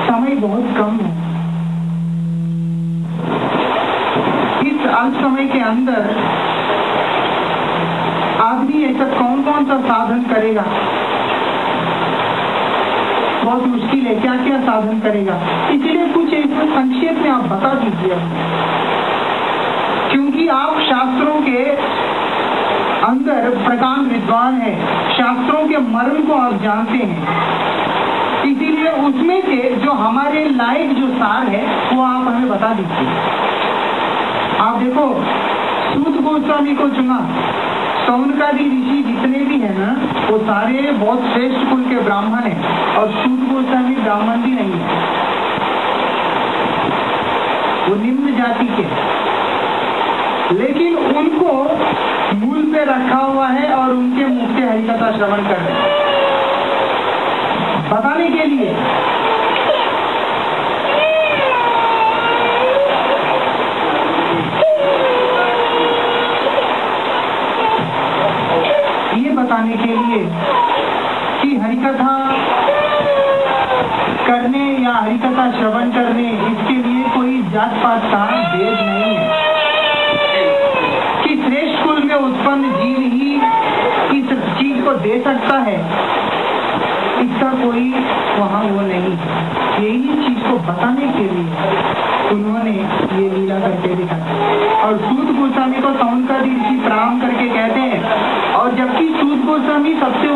समय बहुत कम है। अंदर आदमी ऐसा कौन कौन सा साधन करेगा, बहुत मुश्किल है, क्या क्या साधन करेगा। इसीलिए कुछ इसमें संक्षेप में आप बता दीजिए, क्योंकि आप शास्त्रों के अंदर प्रकांड विद्वान है, शास्त्रों के मर्म को आप जानते हैं, इसीलिए उसमें से जो हमारे लायक जो सार है वो आप हमें बता दीजिए। आप देखो, सूत गोस्वामी को चुना, सौनकादि ऋषि जितने भी हैं ना, वो सारे बहुत श्रेष्ठ कुल के ब्राह्मण हैं, और सूत गोस्वामी ब्राह्मण भी नहीं है, वो निम्न जाति के, लेकिन उनको मूल पे रखा हुआ है और उनके मुख से हरिकथा श्रवण कर रहे हैं बताने के लिए। ये बताने के लिए कि हरिकथा करने या हरिकथा श्रवण करने, इसके लिए कोई जात पात का भेद नहीं है, कि श्रेष्ठ कुल में उत्पन्न जीव ही इस चीज को दे सकता है, इसका कोई वहाँ वो नहीं। यही चीज को बताने के लिए उन्होंने ये लीला करके दिखाया। और सूत गोस्वामी को सौनकादि ऋषि प्रणाम करके कहते हैं, और जबकि सूत गोस्वामी सबसे